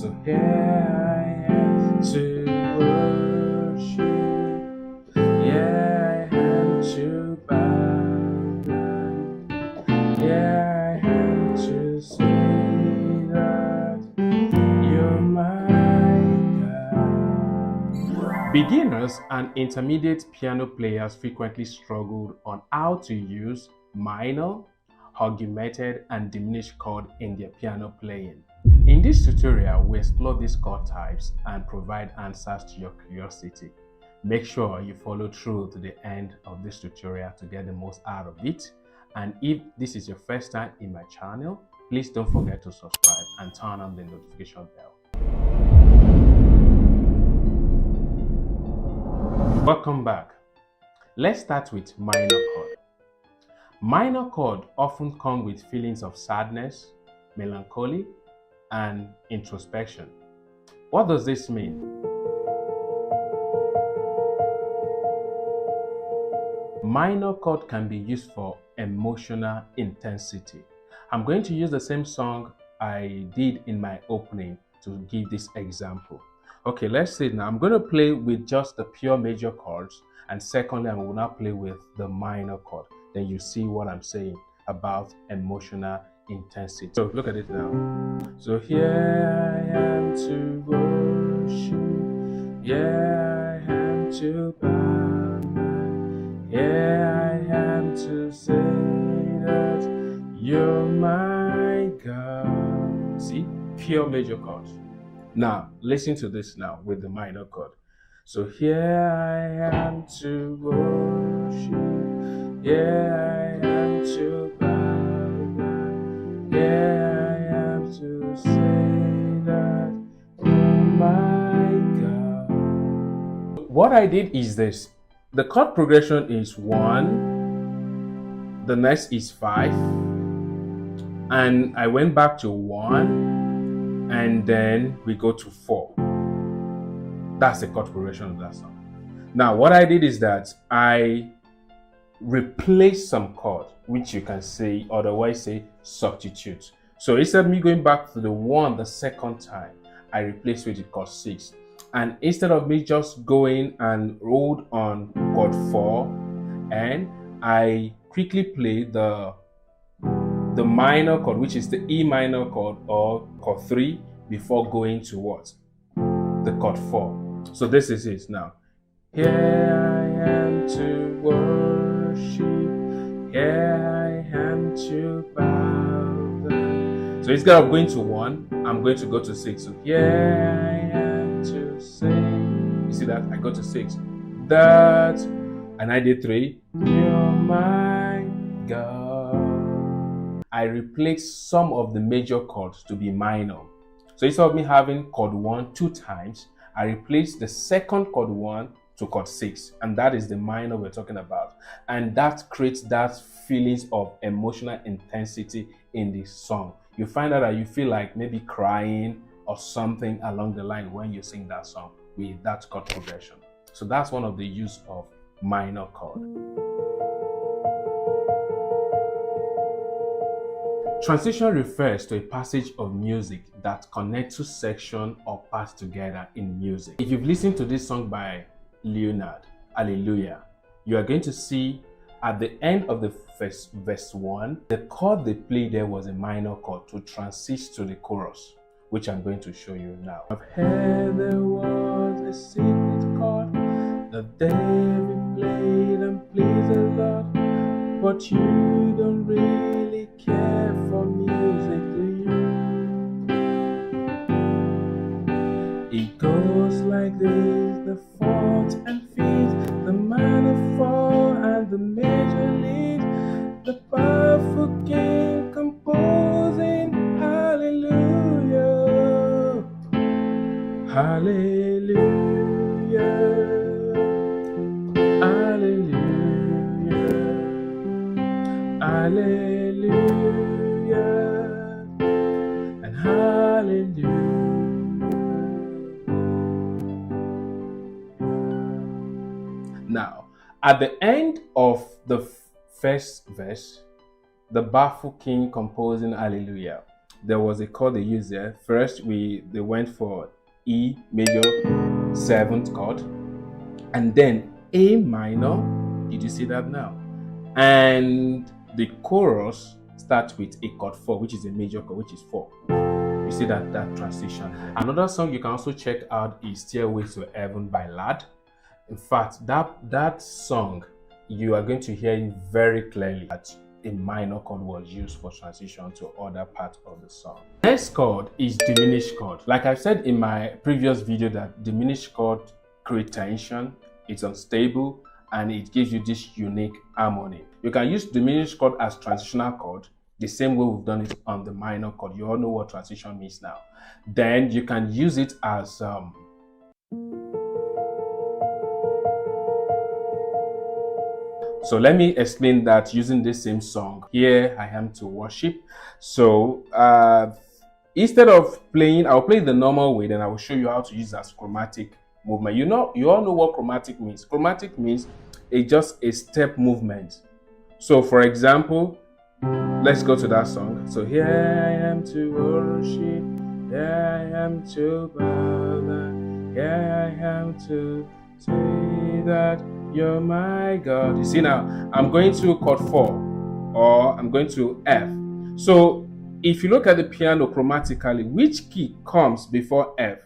So here I am to worship. Yeah, I am to bow down. Yeah, I am to say that you're my God. Beginners and intermediate piano players frequently struggle on how to use minor, augmented, and diminished chord in their piano playing. In this tutorial, we explore these chord types and provide answers to your curiosity. Make sure you follow through to the end of this tutorial to get the most out of it. And if this is your first time in my channel, please don't forget to subscribe and turn on the notification bell. Welcome back. Let's start with minor chord. Minor chord often come with feelings of sadness, melancholy, and introspection. What does this mean? Minor chord can be used for emotional intensity. I'm going to use the same song I did in my opening to give this example. Okay, let's see now. I'm going to play with just the pure major chords, and secondly, I will now play with the minor chord. Then you see what I'm saying about emotional intensity. So look at it now. So here I am to worship. Yeah, I am to bow down. Yeah, I am to say that you're my God. See, pure major chords. Now, listen to this now with the minor chord. So here I am to worship. Yeah, I am to bow down. Yeah, I am to say that you're my God. What I did is this. The chord progression is 1. The next is 5. And I went back to 1. And then we go to 4. That's the chord progression of that song. Now, what I did is that I replaced some chord, which you can say, otherwise say substitute. So instead of me going back to the 1 the second time, I replaced it with chord 6. And instead of me just going and rolled on chord 4, and I quickly played the minor chord, which is the E minor chord or chord 3, before going to what? The chord 4. So this is it now. Here I am to worship. Here I am to bow down. So instead of going to 1, I'm going to go to 6. So here I am to sing. You see that? I go to 6. That, and I did 3. You're my God. I replaced some of the major chords to be minor. So instead of me having chord 1 2 times, I replaced the second chord 1 to chord 6, and that is the minor we're talking about. And that creates that feelings of emotional intensity in the song. You find out that you feel like maybe crying or something along the line when you sing that song with that chord progression. So that's one of the use of minor chord. Transition refers to a passage of music that connects two sections or parts together in music. If you've listened to this song by Leonard, Hallelujah, you are going to see at the end of the verse 1, the chord they played there was a minor chord to transition to the chorus, which I'm going to show you now. I've heard there was a secret chord that David played and pleased a lot, but you don't really care for music, do you? It goes like this: the fourth and fifth, the minor 4 and the major lead, the powerful king composing hallelujah, hallelujah, hallelujah, hallelujah, and hallelujah. Now, at the end of the first verse, the baffled king composing hallelujah, there was a chord they used there. First, they went for E major 7th chord, and then A minor. Did you see that now? And the chorus starts with a chord 4, which is a major chord, which is 4. You see that transition. Another song you can also check out is Stairway to Heaven by Lad. In fact, that song, you are going to hear it very clearly that a minor chord was used for transition to other parts of the song. Next chord is diminished chord. Like I said in my previous video, that diminished chord creates tension, it's unstable, and it gives you this unique harmony. You can use diminished chord as transitional chord, the same way we've done it on the minor chord. You all know what transition means now. Then you can use it as so let me explain that using this same song. Here I am to worship. So instead of playing, I'll play the normal way, then I will show you how to use as chromatic movement. You all know what chromatic means. Chromatic means it's just a step movement. So for example, let's go to that song. So here I am to worship, here I am to bow down, here I am to say that you're my God. You see now, I'm going to chord 4 or I'm going to F. So if you look at the piano chromatically, which key comes before F?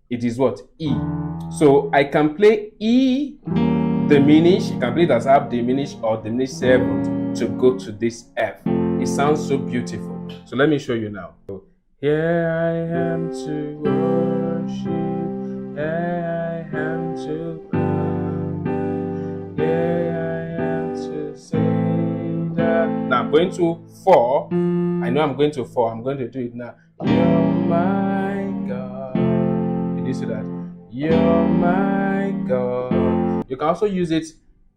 It is what? E. So I can play E diminished. You can play it as half diminished or diminished 7th to go to this F. It sounds so beautiful. So let me show you now. So, here I am to worship, here I am to bow, here I am to say that. Now I'm going to 4. I know I'm going to 4. I'm going to do it now. You're my God. Did you see that? You're my God. You can also use it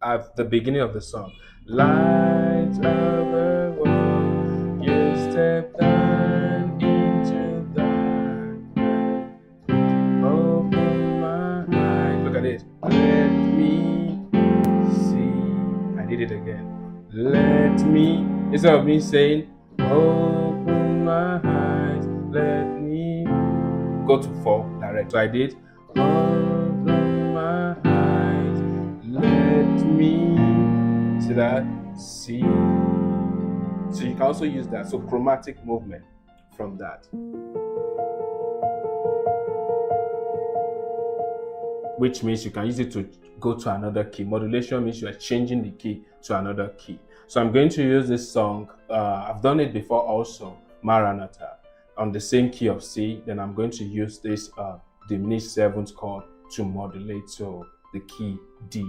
at the beginning of the song. Light of the world, you step down into darkness. Open my eyes. Look at it. Let me see. I did it again. Let me, instead of me saying, open my eyes, let me go to 4 direct. So I did, open my eyes, let me, see that, see. So you can also use that. So chromatic movement from that. Which means you can use it to go to another key. Modulation means you are changing the key to another key. So I'm going to use this song. I've done it before also, Maranatha, on the same key of C. Then I'm going to use this diminished 7th chord to modulate to the key D.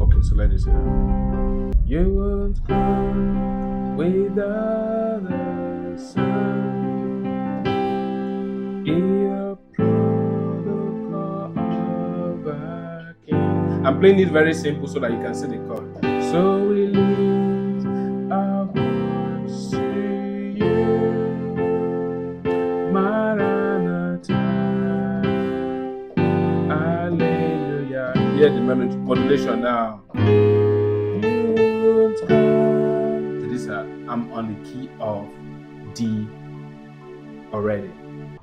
Okay, so let us see that. You won't come without the sun. I'm playing it very simple so that you can see the chord. So we lift our voice to you, Maranatha, Hallelujah. Hear the modulation now. I'm on the key of D already.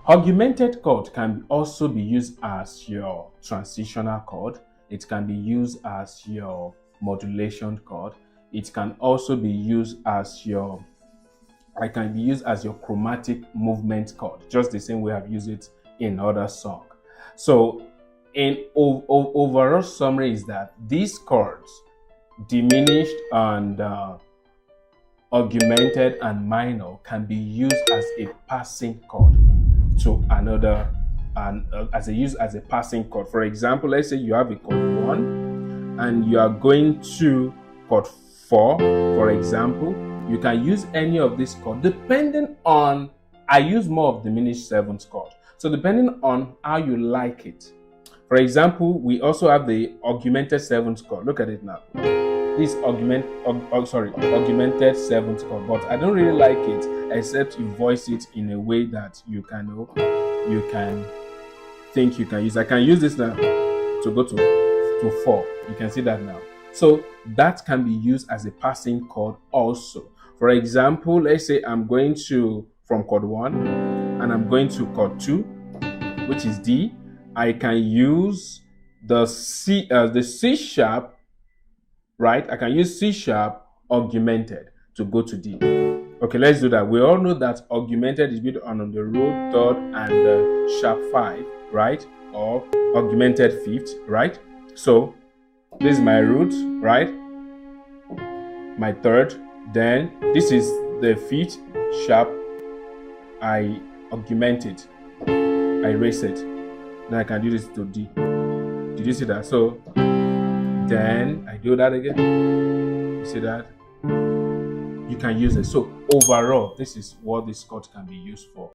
Augmented chord can also be used as your transitional chord. It can be used as your modulation chord. It can also be used as your chromatic movement chord, just the same way I've used it in other songs. So in overall summary is that these chords, diminished and augmented and minor, can be used as a passing chord to another, and as a passing chord. For example, let's say you have a chord 1 and you are going to chord 4, for example. You can use any of these chords depending on, I use more of diminished 7th chord. So depending on how you like it. For example, we also have the augmented 7th chord. Look at it now. This augmented 7th chord, but I don't really like it except you voice it in a way that you can think you can use. I can use this now to go to 4. You can see that now. So that can be used as a passing chord also. For example, let's say I'm going to from chord 1 and I'm going to chord 2, which is D, I can use the C sharp, right? I can use C sharp augmented to go to D. Okay, let's do that. We all know that augmented is built on the root third and the sharp 5, right? Or augmented fifth, right? So this is my root, right? My third. Then this is the fifth sharp. I augment it. I erase it. Then I can do this to D. Did you see that? So then I do that again. You see that? You can use it. So overall, this is what this chord can be used for.